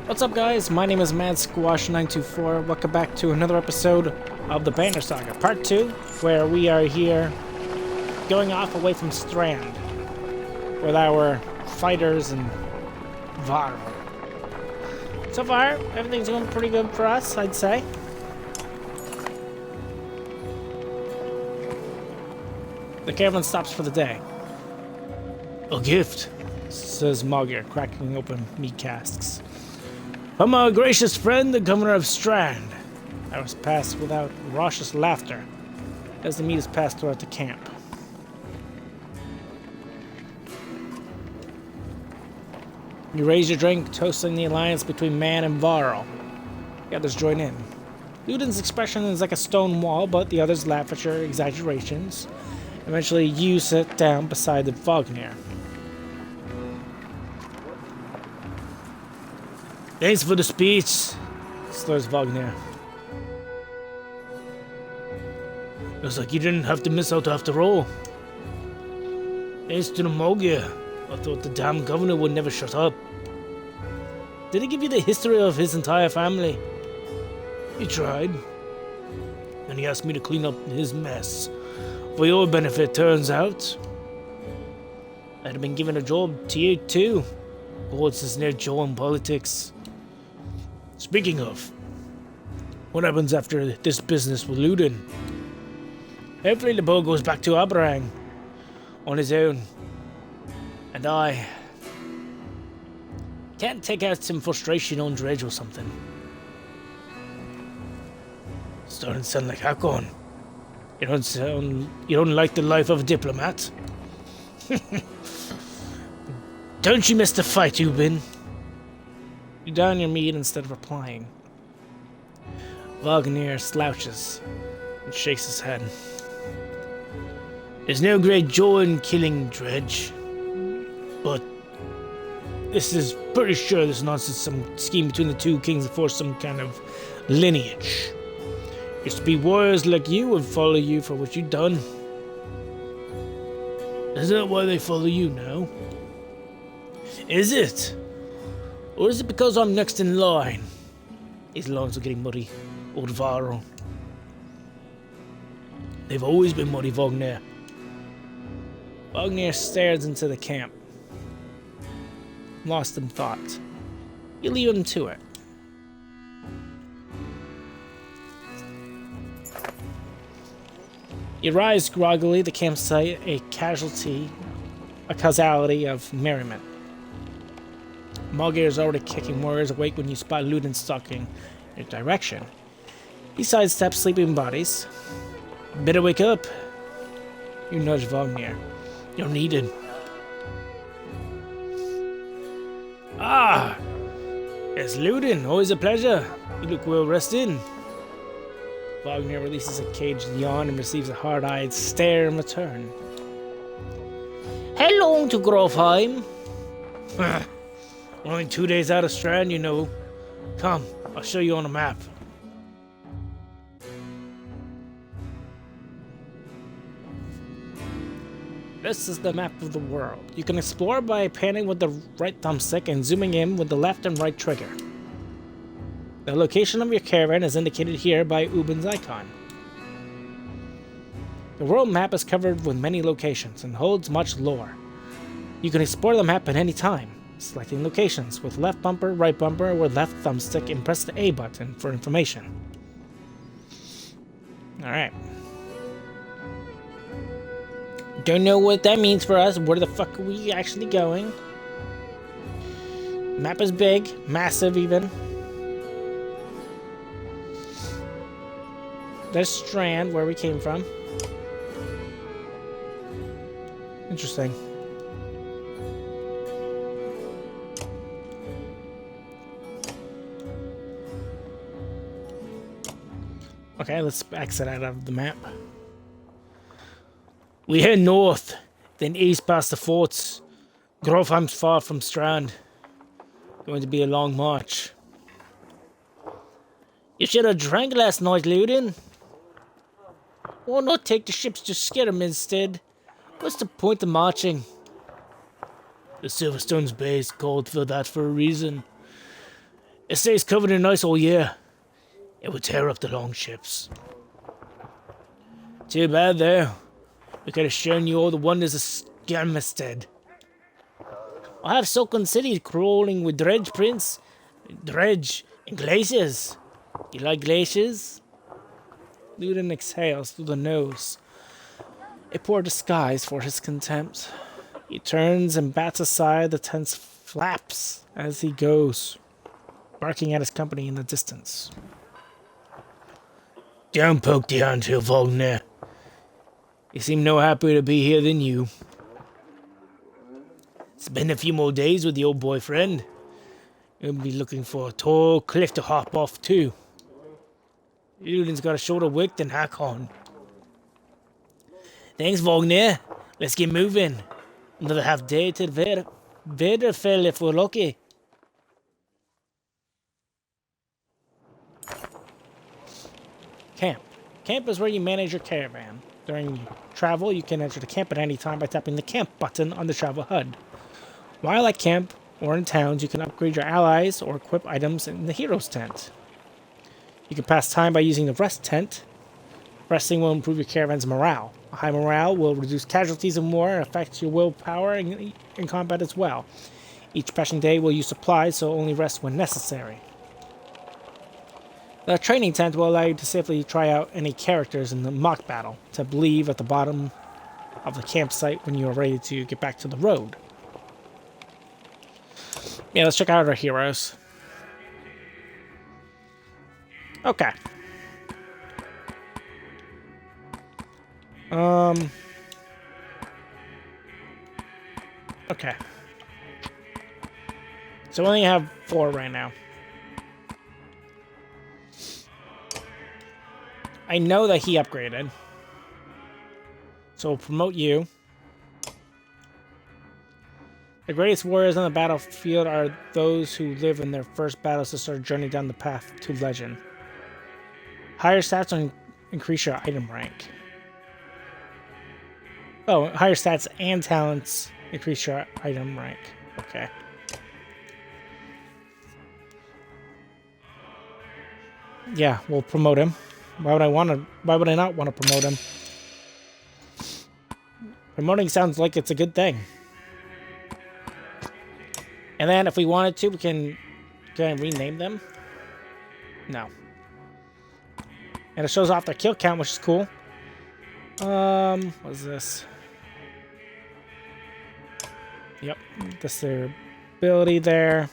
What's up, guys? My name is MadSquash924. Welcome back to another episode of the Banner Saga, Part 2, where we are here going off away from Strand with our fighters and Varl. So far, everything's going pretty good for us, I'd say. The caravan stops for the day. A gift, says Mogger, cracking open meat casks. From our gracious friend, the governor of Strand. I was passed without raucous laughter as the meat is passed throughout the camp. You raise your drink, toasting the alliance between man and Varl. The others join in. Ludin's expression is like a stone wall, but the others laugh at your exaggerations. Eventually, you sit down beside the Vognir. Thanks for the speech, slurs Vognir. Looks like you didn't have to miss out after all. Thanks to the Mogir. I thought the damn governor would never shut up. Did he give you the history of his entire family? He tried. And he asked me to clean up his mess. For your benefit, turns out. I'd have been given a job to you too. What's his near Joe in politics? Speaking of, what happens after this business with Ludin? Hopefully the boy goes back to Aberang on his own. And I can't take out some frustration on Dredge or something. Starting to sound like Hakon. You don't like the life of a diplomat? Don't you miss the fight, Ubin? You down your meat instead of replying. Vognir slouches and shakes his head. There's no great joy in killing Dredge, but this is pretty sure this nonsense, some scheme between the two kings to force some kind of lineage. Used to be warriors like you would follow you for what you've done. Is that why they follow you now? Is it? Or is it because I'm next in line? These lines are getting muddy. Old Varl. They've always been muddy, Vognir. Vognir stares into the camp. Lost in thought. You leave him to it. You rise groggily, the campsite, a causality of merriment. Mogir is already kicking warriors awake when you spot Ludin stalking in your direction. He sidesteps sleeping bodies. Better wake up. You nudge Vognir. You're needed. Ah! It's Ludin. Always a pleasure. You look well rested. Vognir releases a caged yawn and receives a hard-eyed stare in return. How long to Grofheim? Only 2 days out of Strand, you know. Come, I'll show you on a map. This is the map of the world. You can explore by panning with the right thumbstick and zooming in with the left and right trigger. The location of your caravan is indicated here by Ubin's icon. The world map is covered with many locations and holds much lore. You can explore the map at any time, selecting locations with left bumper, right bumper, or left thumbstick, and press the A button for information. Alright. Don't know what that means for us. Where the fuck are we actually going? Map is big, massive even. There's Strand, where we came from. Interesting. Okay, let's exit out of the map. We head north, then east past the forts. Grofheim's far from Strand. Going to be a long march. You should have drank last night, Ludin. Why not take the ships to Skirrim instead? What's the point of marching? The Silverstone's base called for that for a reason. It stays covered in ice all year. It would tear up the longships. Too bad, though. We could have shown you all the wonders of Skarmestead. I have Silken City crawling with dredge, Prince. Dredge and glaciers. You like glaciers? Ludin exhales through the nose, a poor disguise for his contempt. He turns and bats aside the tense flaps as he goes, barking at his company in the distance. Don't poke the anthill, Wagner. You seem no happier to be here than you. Spend a few more days with the old boyfriend. You'll be looking for a tall cliff to hop off too. Ludin's got a shorter wick than Hakon. Thanks, Wagner. Let's get moving. Another half day till Vederfell if we're lucky. Camp. Camp is where you manage your caravan. During travel, you can enter the camp at any time by tapping the camp button on the travel HUD. While at camp or in towns, you can upgrade your allies or equip items in the hero's tent. You can pass time by using the rest tent. Resting will improve your caravan's morale. A high morale will reduce casualties in war and affect your willpower in combat as well. Each passing day will use supplies, so only rest when necessary. The training tent will allow you to safely try out any characters in the mock battle, to leave at the bottom of the campsite when you are ready to get back to the road. Yeah, let's check out our heroes. Okay. Okay. So we only have 4 right now. I know that he upgraded. So we'll promote you. The greatest warriors on the battlefield are those who live in their first battles to start a journey down the path to legend. Higher stats will increase your item rank. Oh, higher stats and talents increase your item rank. Okay. Yeah, we'll promote him. Why would I not want to promote him? Promoting sounds like it's a good thing. And then if we wanted to, we can rename them. No. And it shows off their kill count, which is cool. What is this? Yep, that's their ability there.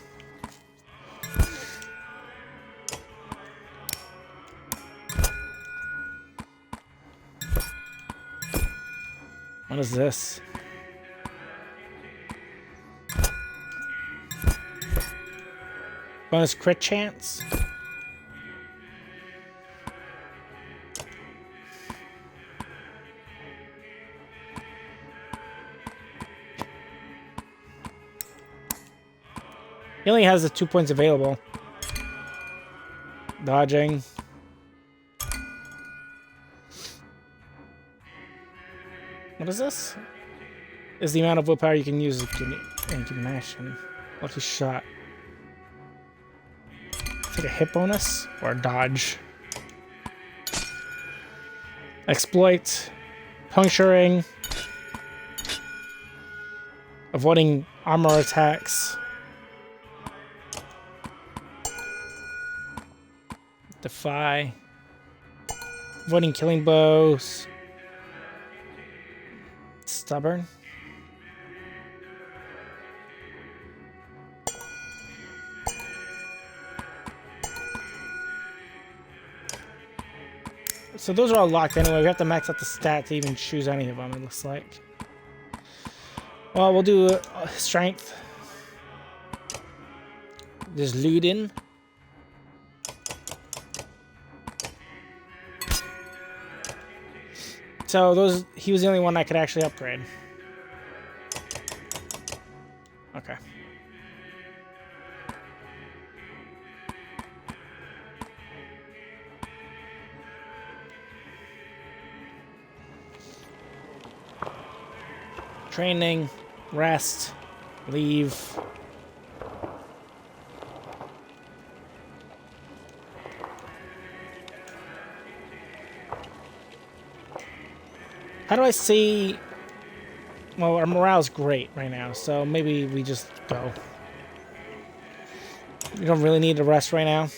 What is this? Bonus crit chance? He only has the 2 points available. Dodging. What is this? Is the amount of willpower you can use in given action. Lucky shot. It's like a hit bonus or a dodge. Exploit. Puncturing. Avoiding armor attacks. Defy. Avoiding killing blows. Stubborn. So those are all locked anyway. We have to max out the stat to even choose any of them, it looks like. Well, we'll do strength. There's Ludin. So he was the only one I could actually upgrade. Okay. Training, rest, leave. How do I see... Well, our morale's great right now, so maybe we just go. We don't really need to rest right now.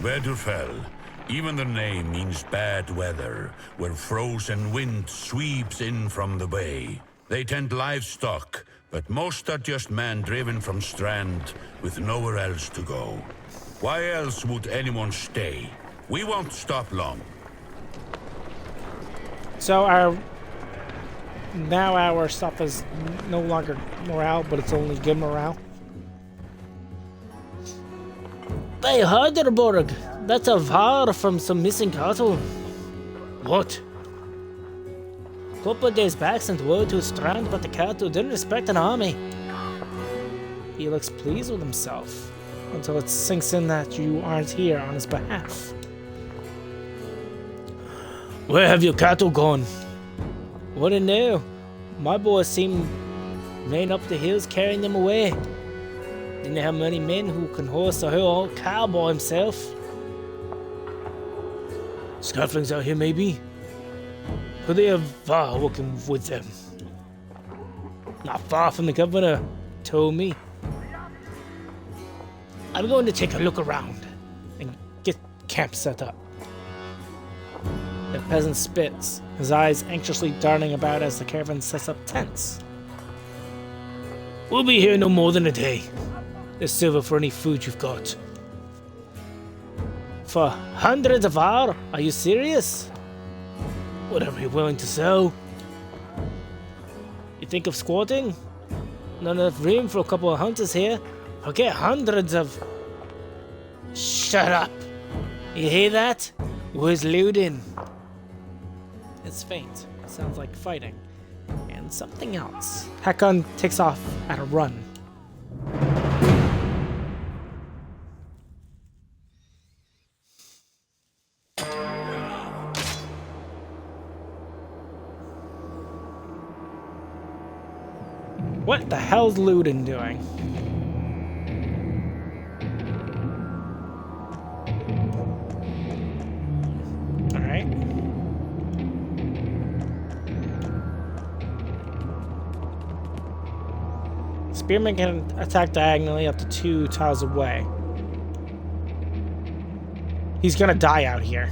Wedderfell. Even the name means bad weather, where frozen wind sweeps in from the bay. They tend livestock, but most are just men driven from Strand with nowhere else to go. Why else would anyone stay? We won't stop long. So now our stuff is no longer morale, but it's only good morale. Hey, Heidelberg! That's a var from some missing cattle. What? Couple of days back sent word to Strand, but the cattle didn't respect an army. He looks pleased with himself, until it sinks in that you aren't here on his behalf. Where have your cattle gone? Wouldn't know. My boys seem ran up the hills carrying them away. Didn't have many men who can horse a whole cow by himself. Scaflings out here, maybe? Could they have Var working with them? Not far from the governor, told me. I'm going to take a look around and get camp set up. The peasant spits, his eyes anxiously darting about as the caravan sets up tents. We'll be here no more than a day. There's silver for any food you've got. For hundreds of var? Are you serious? Whatever you're willing to sell. You think of squatting? Not enough room for a couple of hunters here. I'll get hundreds of... Shut up! You hear that? Where's looting? It's faint. It sounds like fighting. And something else. Hakon takes off at a run. What the hell's Luden doing? Alright. Spearman can attack diagonally up to 2 tiles away. He's gonna die out here.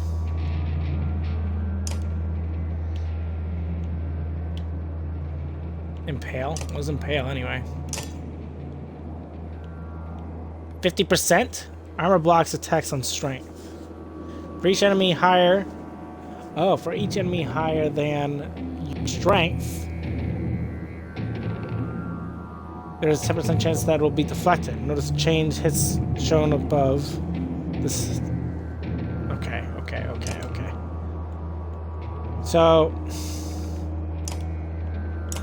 Impale? What was impale anyway? 50%? Armor blocks attacks on strength. For each enemy higher... Oh, for each enemy higher than strength, there's a 10% chance that it will be deflected. Notice change hits shown above. This is... Okay. So...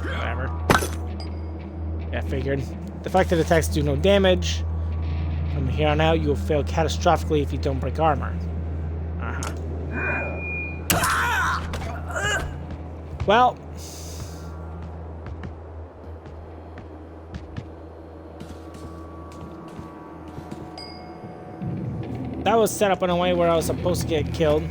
Whatever. Yeah, figured. Deflected attacks do no damage. From here on out, you will fail catastrophically if you don't break armor. Well... That was set up in a way where I was supposed to get killed.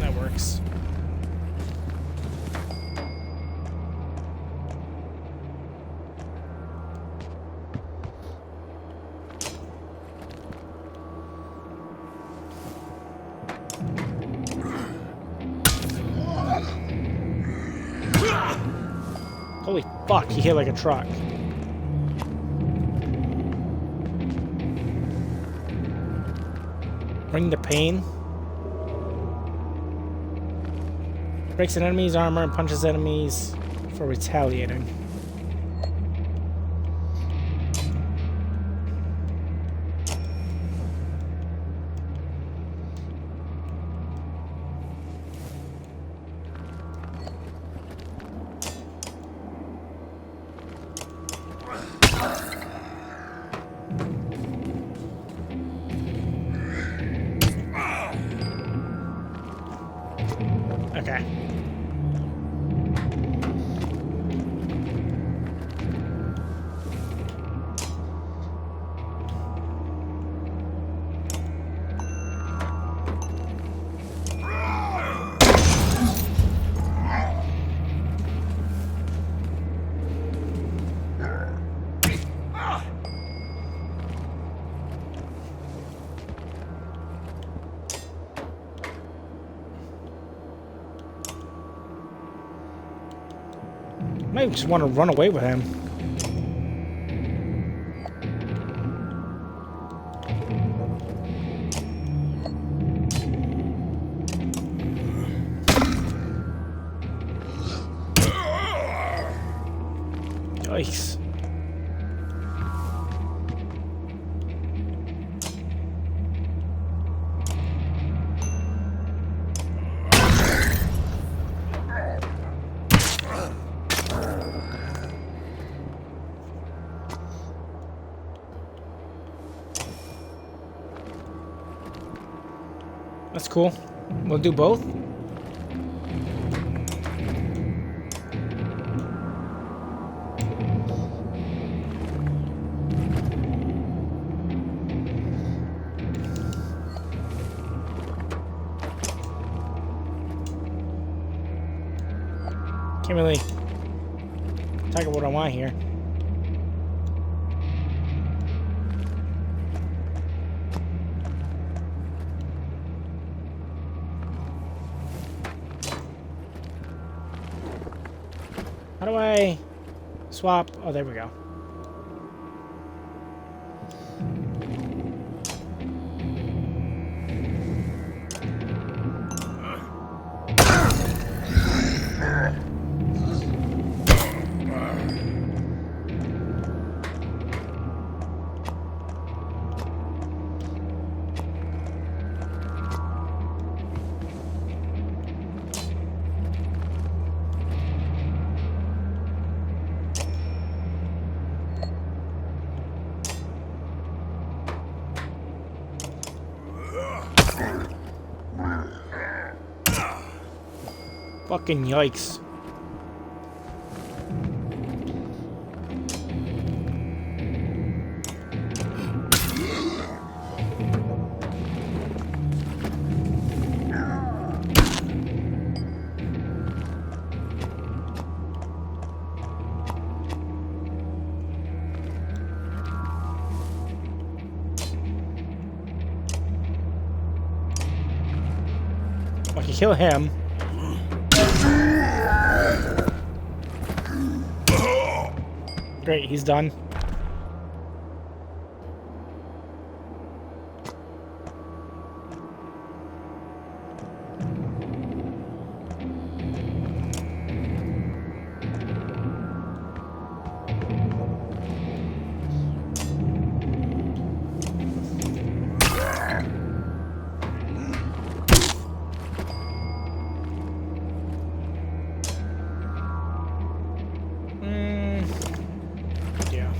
That works. Holy fuck, he hit like a truck. Bring the pain. Breaks an enemy's armor and punches enemies for retaliating. Okay. Maybe just want to run away with him. Yikes. That's cool. We'll do both. Can't really talk about what I want here. How do I swap? Oh, there we go. Fucking yikes. I can kill him. Great, he's done. Yeah.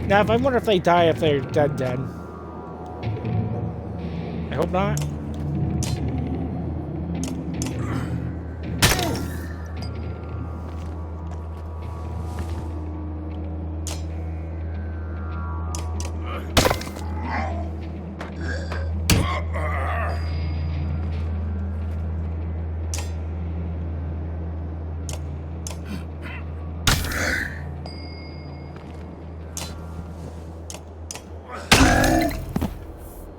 Now, I wonder if they die if they're dead. I hope not.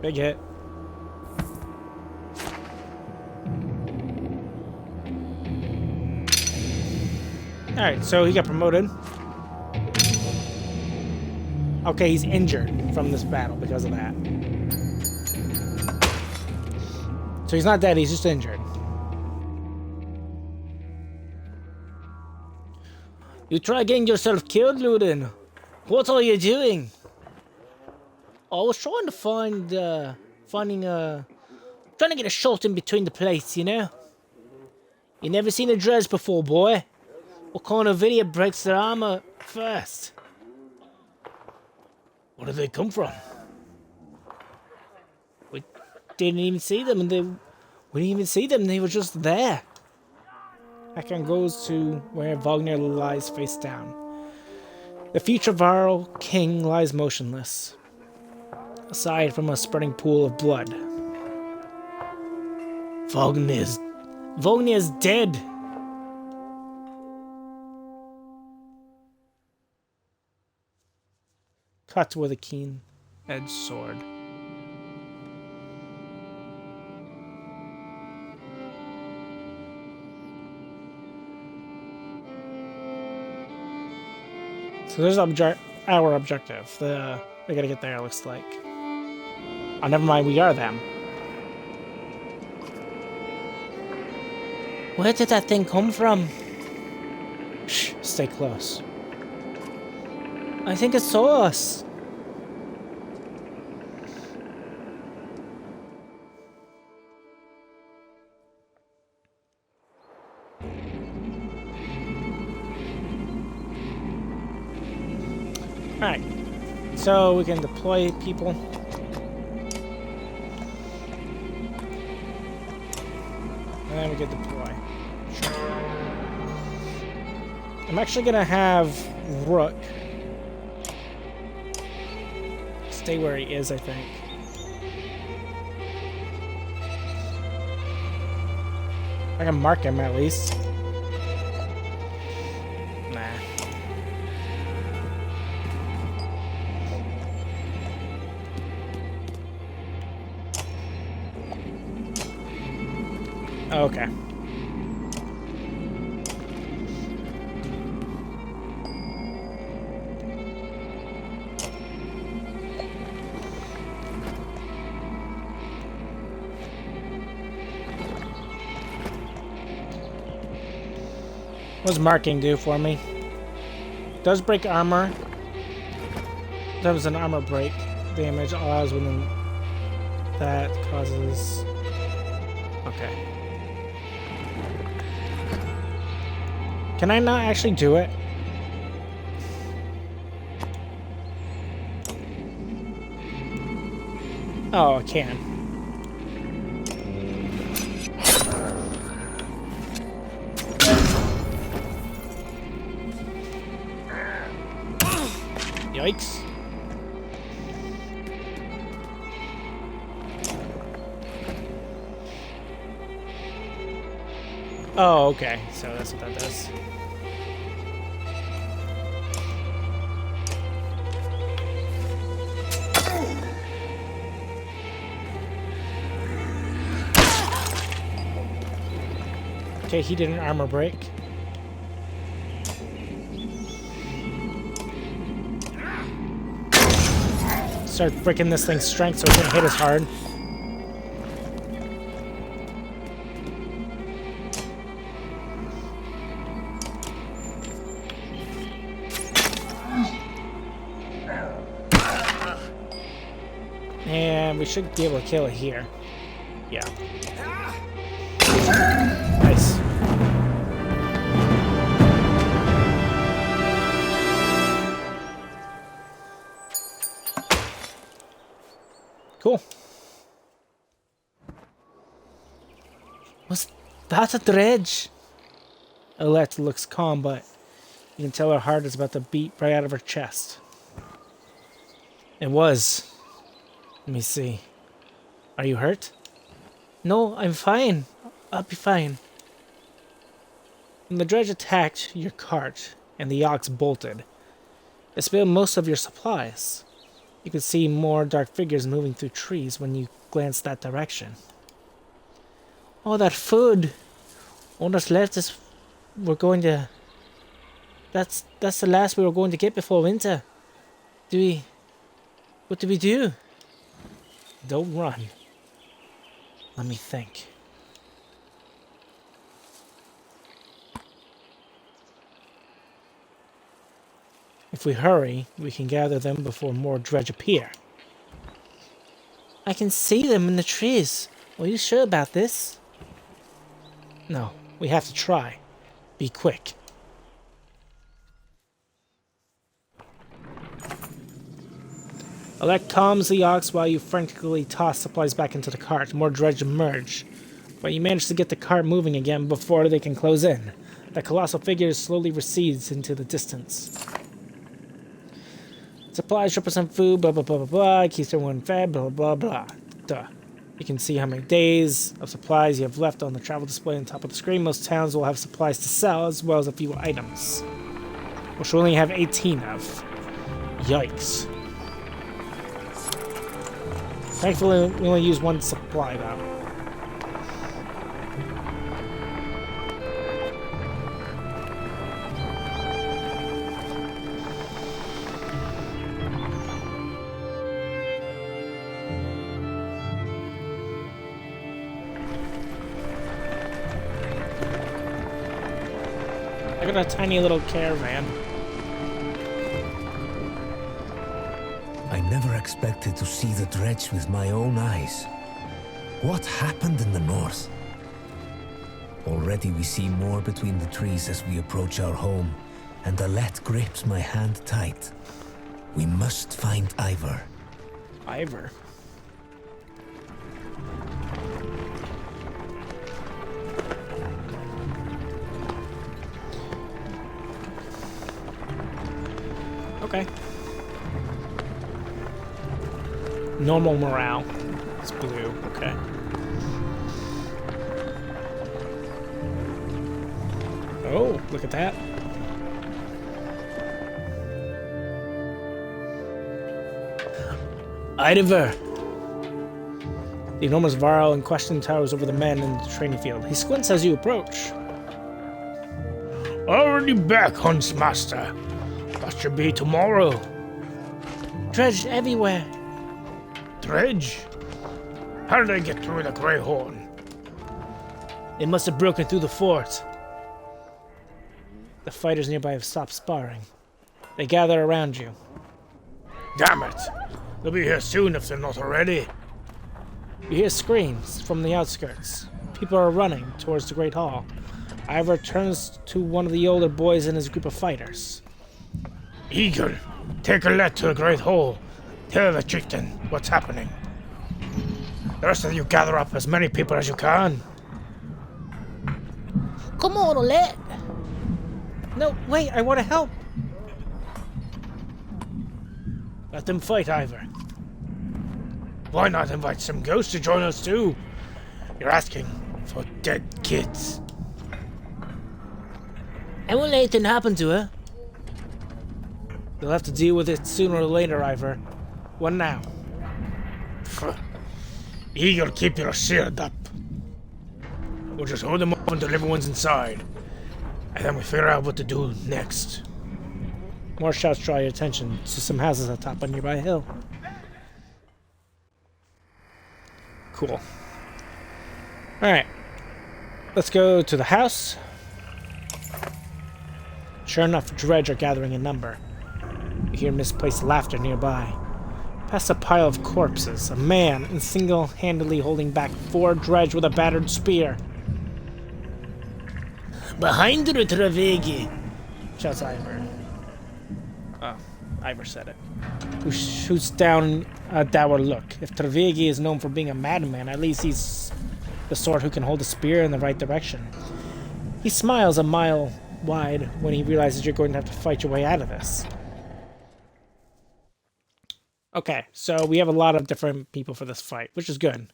Big hit. Alright, so he got promoted. Okay, he's injured from this battle because of that. So he's not dead, he's just injured. You try getting yourself killed, Ludin. What are you doing? I was trying to trying to get a shot in between the plates, you know? You never seen a dredge before, boy. What kind of idiot breaks their armor first? Where did they come from? We didn't even see them, we didn't even see them, they were just there. Hakan goes to where Wagner lies face down. The future viral king lies motionless, aside from a spreading pool of blood. Wagner's dead! Cut with a keen-edged sword. So there's our objective. We gotta get there, it looks like. Oh, never mind, we are them. Where did that thing come from? Shh, stay close. I think it saw us. Alright, so we can deploy people. And then we can deploy. Sure. I'm actually gonna have Rook stay where he is, I think. I can mark him at least. Nah. Okay. What does marking do for me? Does break armor. That was an armor break. Damage allows when that causes... Okay. Can I not actually do it? Oh, I can. Yikes. Oh, okay. So that's what that does. Okay, he did an armor break. Start breaking this thing's strength so it doesn't hit as hard. And we should be able to kill it here. Yeah. Nice. Cool. Was that a dredge? Alette looks calm, but you can tell her heart is about to beat right out of her chest. It was. Let me see. Are you hurt? No, I'm fine. I'll be fine. When the dredge attacked your cart and the ox bolted, it spilled most of your supplies. You could see more dark figures moving through trees when you glanced that direction. Oh, that food! All that's left is we're going to... That's the last we were going to get before winter. What do we do? Don't run. Let me think. If we hurry, we can gather them before more dredge appear. I can see them in the trees. Are you sure about this? No, we have to try. Be quick. Alec calms the ox while you frantically toss supplies back into the cart. More dredge emerge, but you manage to get the cart moving again before they can close in. The colossal figure slowly recedes into the distance. Supplies represent food, blah blah blah blah blah, keeps everyone fed, blah blah blah. Duh. You can see how many days of supplies you have left on the travel display on top of the screen. Most towns will have supplies to sell, as well as a few items, which we only have 18 of. Yikes. Thankfully, we only use one supply, though. I got a tiny little caravan. I never expected to see the dredge with my own eyes. What happened in the north? Already we see more between the trees as we approach our home, and Alette grips my hand tight. We must find Ivor. Ivor. Okay. Normal morale. It's blue. Okay. Oh, look at that. Ivor. The enormous varl in question towers over the men in the training field. He squints as you approach. Already back, Huntsmaster. That should be tomorrow. Dredge everywhere. Dredge? How did they get through the Grey Horn? They must have broken through the fort. The fighters nearby have stopped sparring. They gather around you. Damn it! They'll be here soon if they're not already. You hear screams from the outskirts. People are running towards the Great Hall. Ivor turns to one of the older boys in his group of fighters. Eagle, take Alette to the Great Hall. Tell the chieftain what's happening. The rest of you gather up as many people as you can. Come on, Alette. No, wait, I want to help. Let them fight, Ivor. Why not invite some ghosts to join us too? You're asking for dead kids. And won't anything happen to her? You'll have to deal with it sooner or later, Ivor. What now? Eagle, keep your shield up. We'll just hold them up until everyone's inside. And then we figure out what to do next. More shouts draw your attention to some houses atop a nearby hill. Cool. Alright. Let's go to the house. Sure enough, dredge are gathering in number. You hear misplaced laughter nearby. Past a pile of corpses, a man is single-handedly holding back 4 dredge with a battered spear. Behind the Travegi! Shouts Ivor. Oh, Ivor said it. Who shoots down a dour look. If Travegi is known for being a madman, at least he's the sort who can hold a spear in the right direction. He smiles a mile wide when he realizes you're going to have to fight your way out of this. Okay, so we have a lot of different people for this fight, which is good.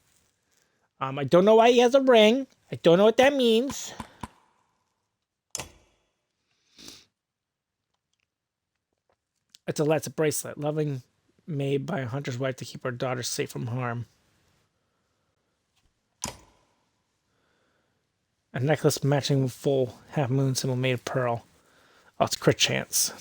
I don't know why he has a ring. I don't know what that means. It's a bracelet, loving made by a hunter's wife to keep her daughter safe from harm. A necklace matching with full half moon symbol made of pearl. Oh, it's crit chance.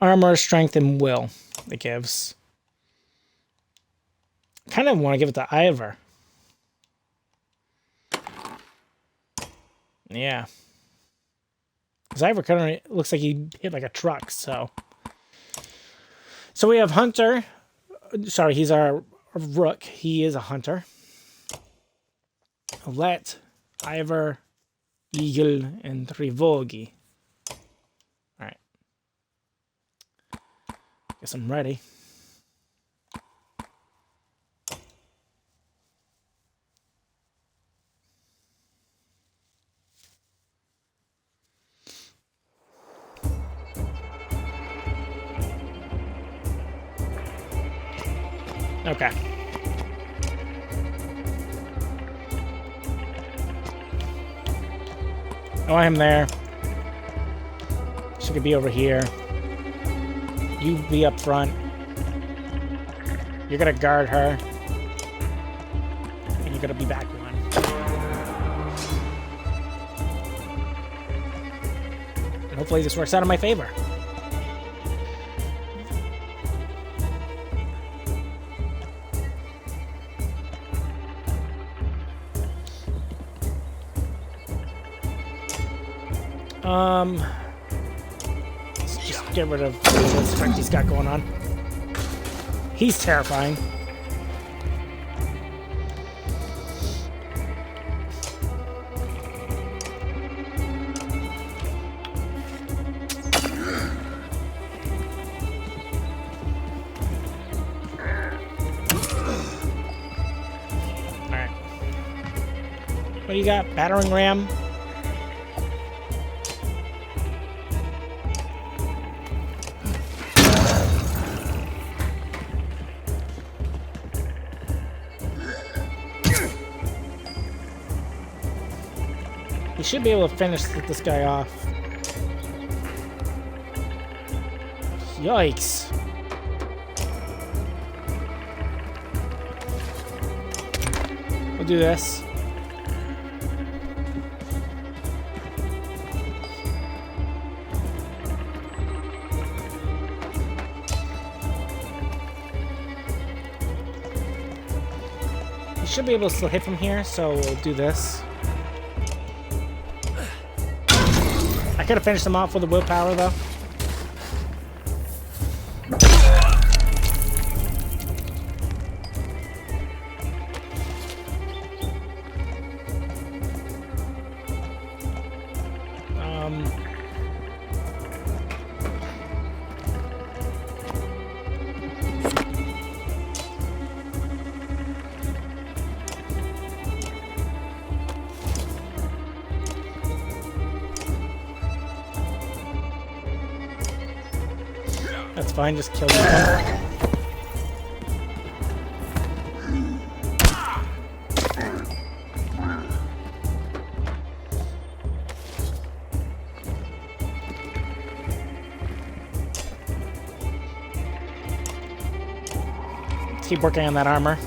Armor, strength, and will it gives. Kind of want to give it to Ivor. Yeah. Zyver kind of looks like he hit like a truck, so. So we have Hunter. Sorry, he's our rook. He is a hunter. Let, Ivor, Eagle, and Rivogi. Alright. Guess I'm ready. Okay. Oh, I am there. She could be over here. You be up front. You're gonna guard her. And you're gonna be back one. And hopefully this works out in my favor. Let's just get rid of the strength he's got going on. He's terrifying. Alright. What do you got? Battering ram? We should be able to finish this guy off. Yikes. We'll do this. We should be able to still hit from here, so we'll do this. I could have finished them off with the willpower, though. That's fine, just kill them. Let's keep working on that armor.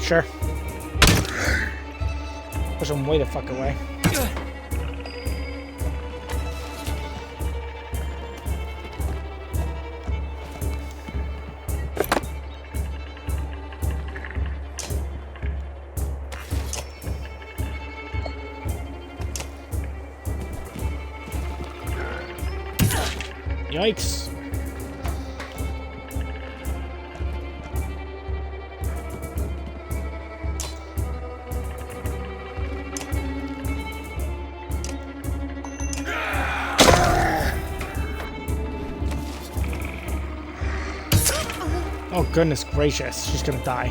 Sure. Push him way the fuck away. Yikes. Oh, goodness gracious. She's gonna die.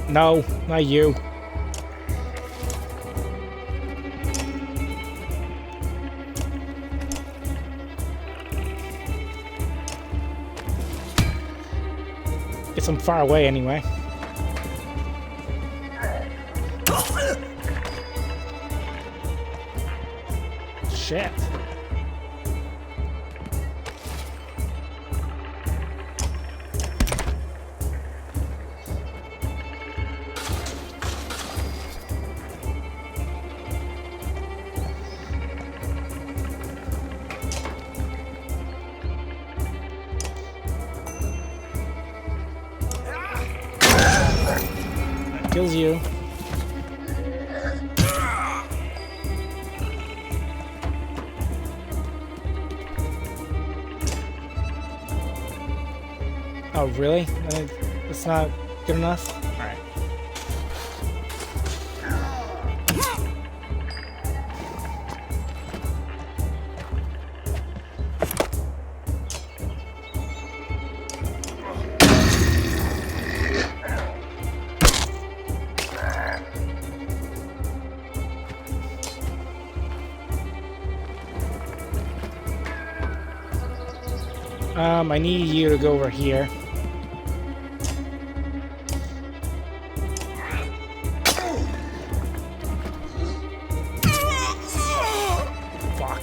No, not you. Get some far away anyway. Shit. Kills you. Oh, really? That's not good enough? Alright. I need you to go over here. Fuck.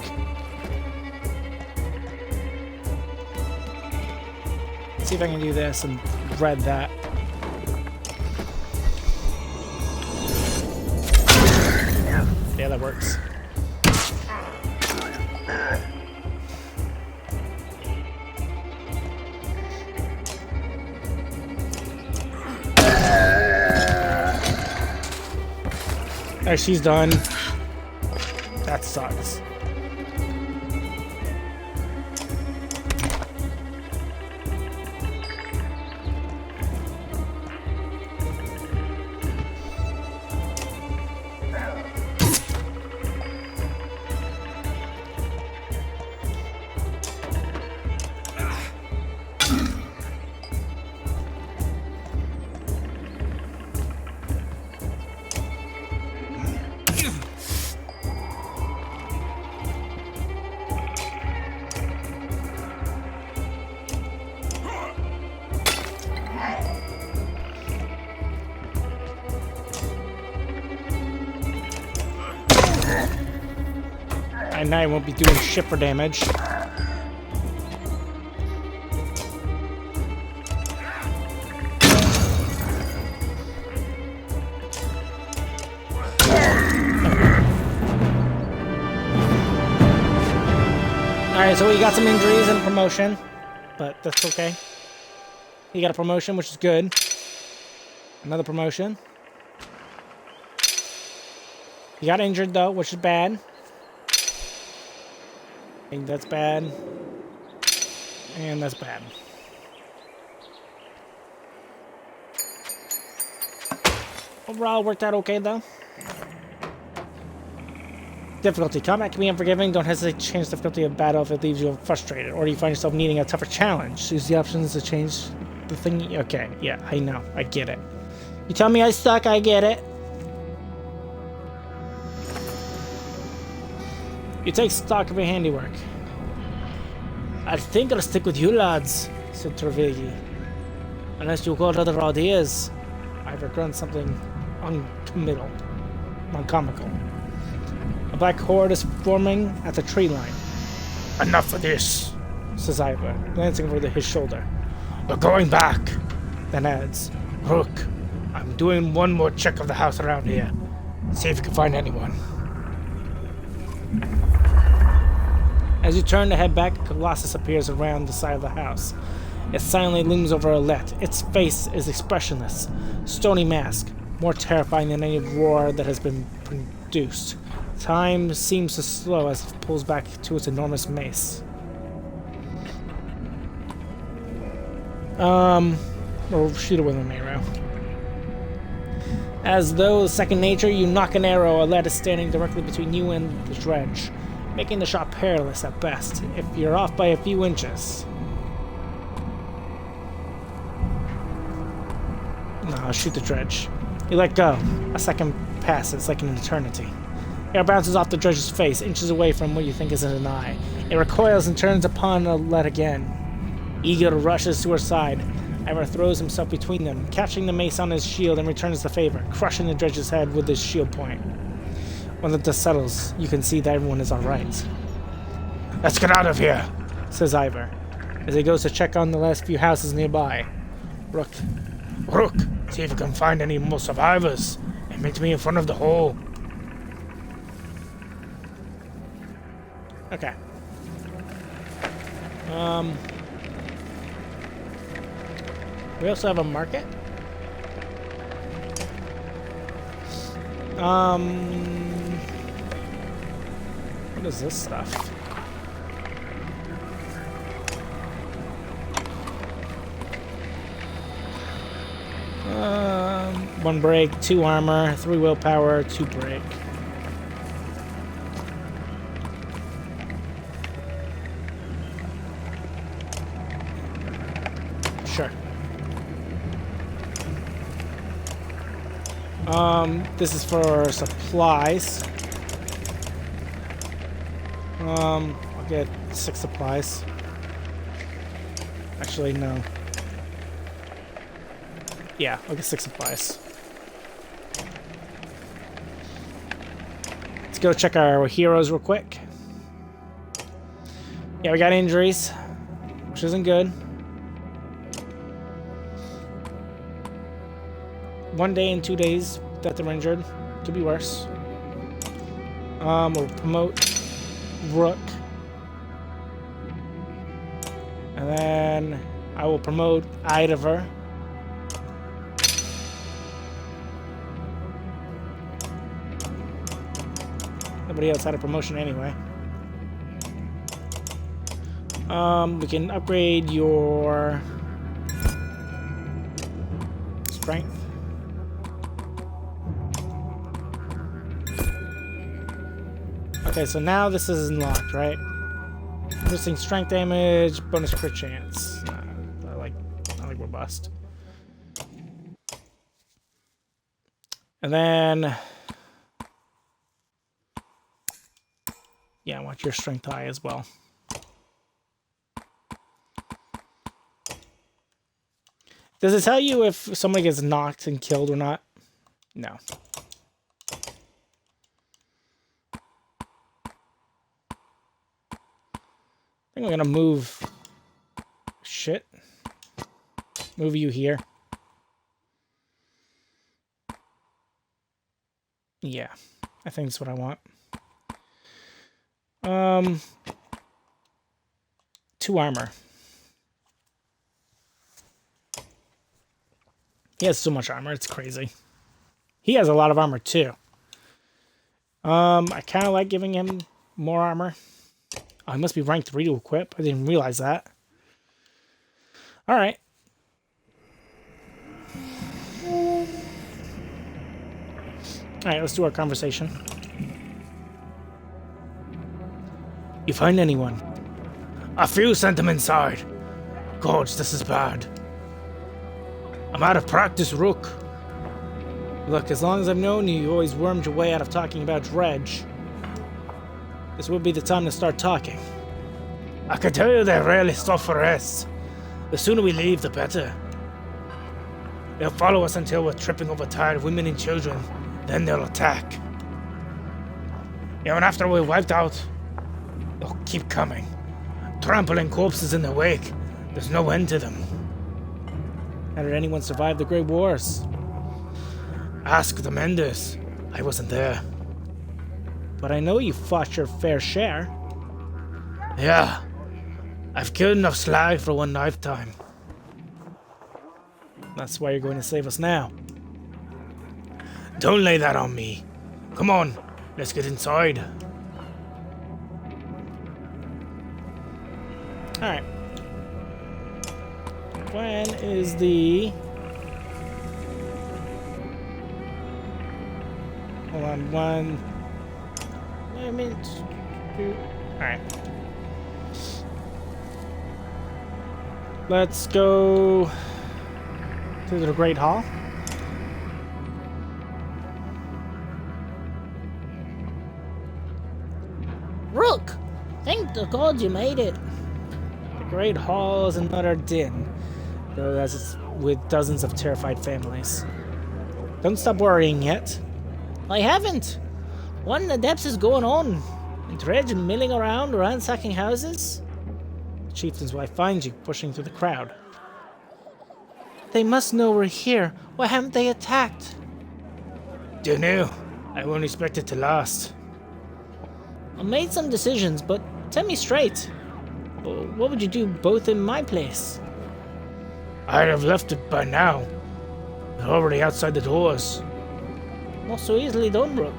Let's see if I can do this and read that. Yeah, that works. Alright, she's done. That sucks. And now I won't be doing shit for damage. Alright, so we got some injuries and a promotion, but that's okay. He got a promotion, which is good. Another promotion. He got injured though, which is bad. I think that's bad. And that's bad. Overall, worked out okay though. Difficulty. Combat can be unforgiving. Don't hesitate to change the difficulty of battle if it leaves you frustrated, or you find yourself needing a tougher challenge. Choose the options to change the thing. Okay, yeah, I know. I get it. You tell me I suck, I get it. You take stock of your handiwork. I think I'll stick with you lads, said Trevigi. Unless you got other ideas. I regret something uncommittal, uncomical. A black horde is forming at the tree line. Enough of this, says Iva, glancing over his shoulder. We're going back, then adds, Rook, I'm doing one more check of the house around here. See if you can find anyone. As you turn to head back, a Colossus appears around the side of the house. It silently looms over Alette. Its face is expressionless. Stony mask. more terrifying than any roar that has been produced. Time seems to slow as it pulls back to its enormous mace. Or shoot it with an arrow. As though second nature, you knock an arrow. A lead is standing directly between you and the dredge, making the shot perilous at best, if you're off by a few inches. No, I'll shoot the dredge. You let go. A second passes like an eternity. Air bounces off the dredge's face, inches away from what you think is an eye. It recoils and turns upon the lead again. Eager rushes to her side. Ivor throws himself between them, catching the mace on his shield and returns the favor, crushing the dredge's head with his shield point. When the dust settles, you can see that everyone is alright. "Let's get out of here," says Ivor, as he goes to check on the last few houses nearby. Rook, see if you can find any more survivors, and meet me in front of the hole. Okay. We also have a market. What is this stuff? One break, 2 armor, 3 willpower, 2 break. Sure. This is for supplies. I'll get 6 supplies. Actually, no. Yeah, I'll get 6 supplies. Let's go check our heroes real quick. Yeah, we got injuries, which isn't good. 1 day and 2 days that they're injured. Could be worse. We'll promote Rook. And then I will promote Idaver. Nobody else had a promotion anyway. We can upgrade your strength. Okay, so now this is unlocked, right? Boosting strength damage, bonus crit chance. I like robust. And then, yeah, I want your strength high as well. Does it tell you if somebody gets knocked and killed or not? No. I think I'm gonna move shit. Move you here. Yeah, I think that's what I want. 2 armor. He has so much armor, it's crazy. He has a lot of armor too. I kind of like giving him more armor. Oh, he must be rank 3 to equip. I didn't realize that. Alright. Alright, let's do our conversation. You find anyone? A few sent them inside. Gorge, this is bad. I'm out of practice, Rook. Look, as long as I've known you, you always wormed your way out of talking about Dredge. This would be the time to start talking. I can tell you they rarely stop for rest. The sooner we leave, the better. They'll follow us until we're tripping over tired women and children. Then they'll attack. Even after we're wiped out, they'll keep coming. Trampling corpses in their wake. There's no end to them. How did anyone survive the Great Wars? Ask the Menders. I wasn't there. But I know you fought your fair share. Yeah. I've killed enough slag for one lifetime. That's why you're going to save us now. Don't lay that on me. Come on, let's get inside. Alright. When is the... Hold on, 1... I mean... 2... Alright. Let's go to the Great Hall. Rook! Thank the gods you made it. The Great Hall is another din, though that's with dozens of terrified families. Don't stop worrying yet. I haven't. What in the depths is going on? And Dredge milling around, ransacking houses? The chieftain's wife finds you, pushing through the crowd. They must know we're here. Why haven't they attacked? Dunno. I won't expect it to last. I made some decisions, but tell me straight. What would you do both in my place? I'd have left it by now. They're already outside the doors. Not so easily done, Rook.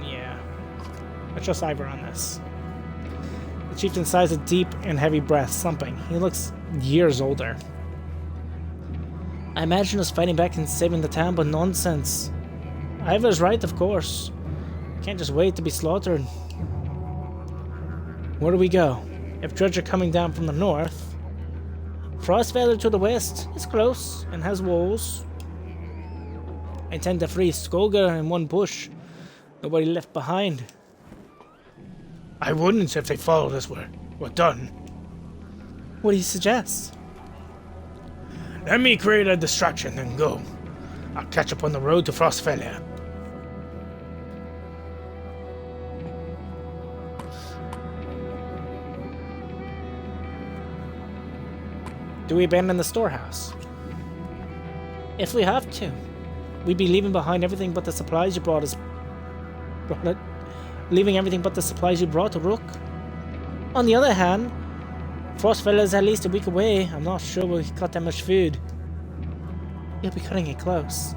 Yeah. I trust Ivor on this. The chieftain sighs a deep and heavy breath, slumping. He looks years older. I imagine us fighting back and saving the town, but nonsense. Ivor's right, of course. Can't just wait to be slaughtered. Where do we go? If Dredge are coming down from the north, Frostfeller to the west is close and has walls. I intend to free Skoga in one push. Nobody left behind. I wouldn't if they followed us. We're done. What do you suggest? Let me create a distraction and go. I'll catch up on the road to Frostfeller. Do we abandon the storehouse? If we have to. We'd be leaving behind everything but the supplies you brought us. Leaving everything but the supplies you brought to Rook. On the other hand, Frostfeller's at least a week away. I'm not sure we got that much food. You'll be cutting it close.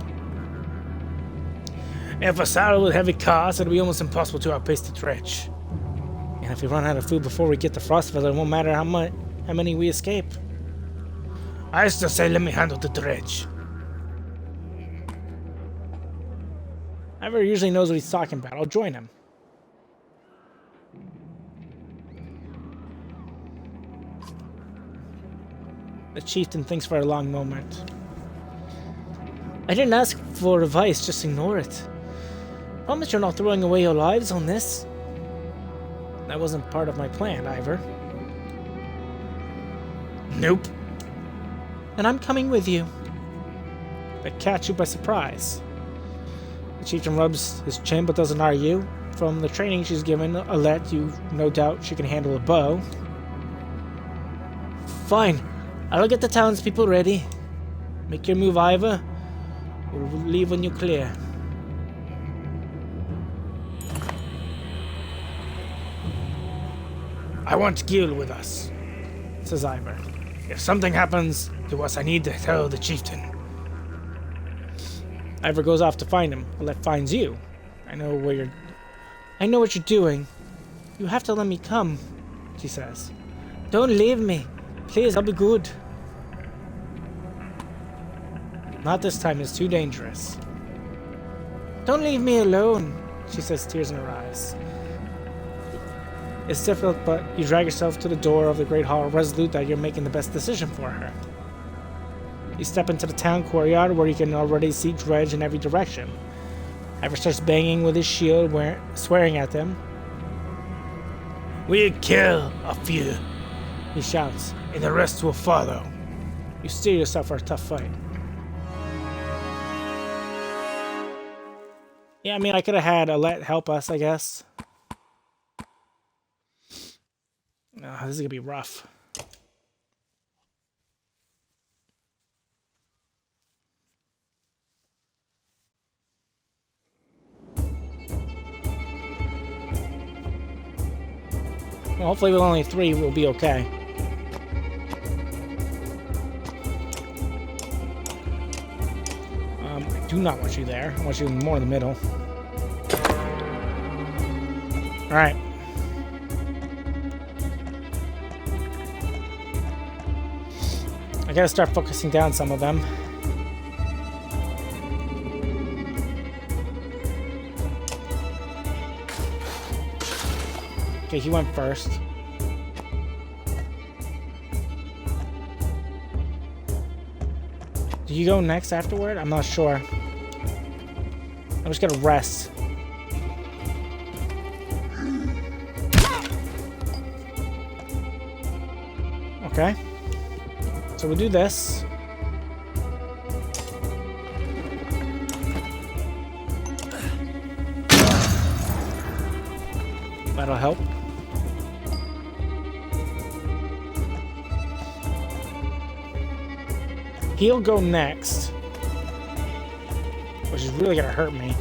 If a saddle with heavy cars, it'll be almost impossible to outpace the Dredge. And if we run out of food before we get to Frostfeller, it won't matter how many we escape. I still say let me handle the Dredge. Ivor usually knows what he's talking about. I'll join him. The chieftain thinks for a long moment. I didn't ask for advice, just ignore it. Promise you're not throwing away your lives on this. That wasn't part of my plan, Ivor. Nope. And I'm coming with you. But catch you by surprise. The chieftain rubs his chin but doesn't argue. From the training she's given Alette, you no doubt she can handle a bow. Fine. I'll get the townspeople ready. Make your move, Ivor. We'll leave when you're clear. I want Gil with us, says Ivor. If something happens to us, I need to tell the chieftain. Ivor goes off to find him. Alette finds you. I know what you're doing. You have to let me come, she says. Don't leave me. Please, I'll be good. Not this time, it's too dangerous. Don't leave me alone, she says, tears in her eyes. It's difficult, but you drag yourself to the door of the Great Hall, resolute that you're making the best decision for her. You step into the town courtyard where you can already see Dredge in every direction. Ivor starts banging with his shield, swearing at them. We'll kill a few, he shouts, and the rest will follow. You steel yourself for a tough fight. Yeah, I mean, I could have had Alette help us, I guess. Oh, this is gonna be rough. Well, hopefully with only 3 we'll be okay. I do not want you there. I want you more in the middle. Alright. I gotta start focusing down some of them. Okay, he went first. Do you go next afterward? I'm not sure. I'm just gonna rest. Okay. So we'll do this. That'll help. He'll go next, which is really gonna hurt me.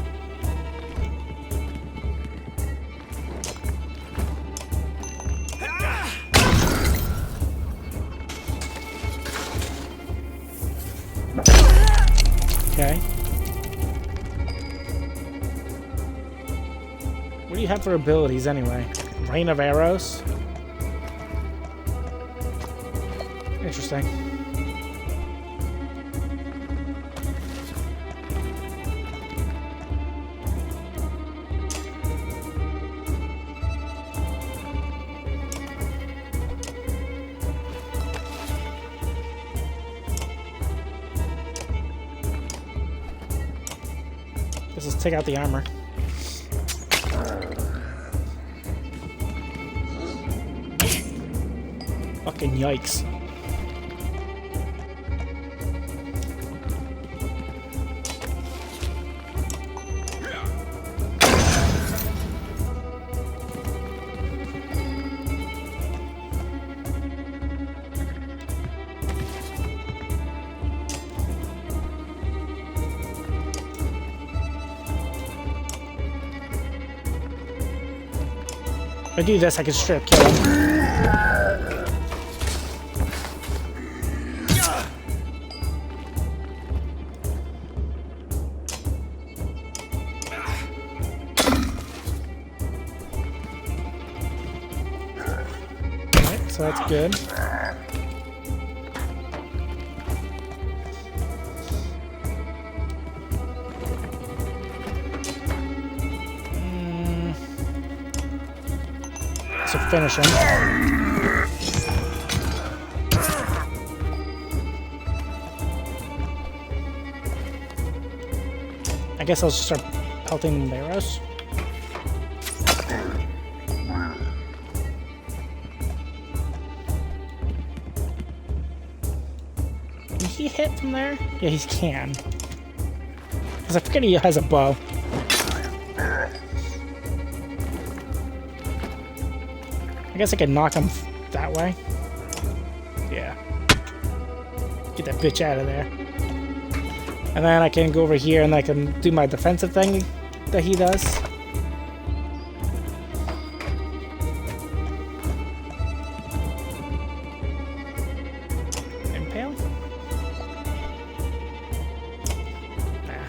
Okay. What do you have for abilities anyway? Rain of arrows? Interesting. Let's just take out the armor. Fucking yikes. If I do this, I can straight up kill him. Alright, so that's good. So finish him. I guess I'll just start pelting the arrows. Can he hit from there? Yeah, he can. Because I forget he has a bow. I guess I can knock him that way. Yeah. Get that bitch out of there. And then I can go over here and I can do my defensive thing that he does. Impale? Nah.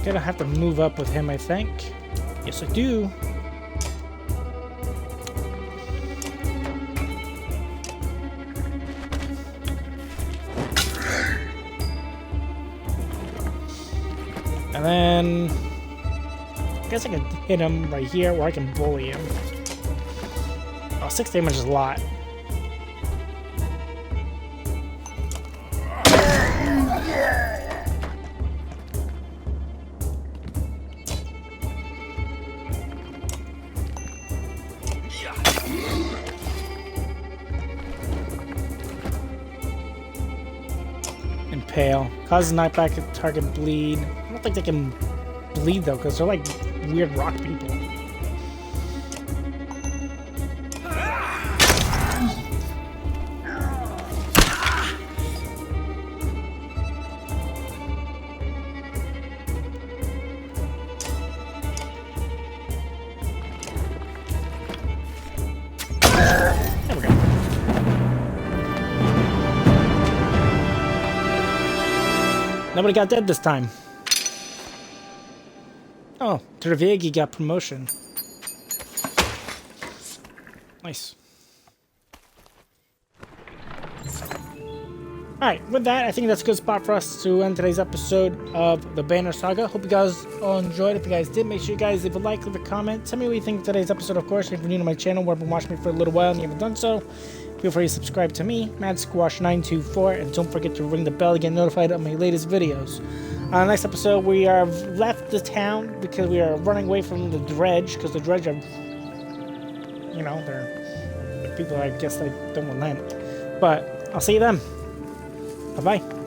Gonna have to move up with him, I think. Yes, I do. And then I guess I can hit him right here, or I can bully him. Oh, 6 damage is a lot. Impale. Causes knockback target bleed. I don't think they can bleed though, because they're like weird rock people. Nobody got dead this time. Oh, Tervegi got promotion. Nice. Alright, with that, I think that's a good spot for us to end today's episode of the Banner Saga. Hope you guys all enjoyed. If you guys did, make sure you guys leave a like, leave a comment. Tell me what you think of today's episode, of course. If you're new to my channel or have been watching me for a little while and you haven't done so, feel free to subscribe to me, MadSquash924, and don't forget to ring the bell to get notified of my latest videos. Next episode, we have left the town because we are running away from the dredge, because the dredge are, you know, they're people I guess they don't relent. But I'll see you then. Bye-bye.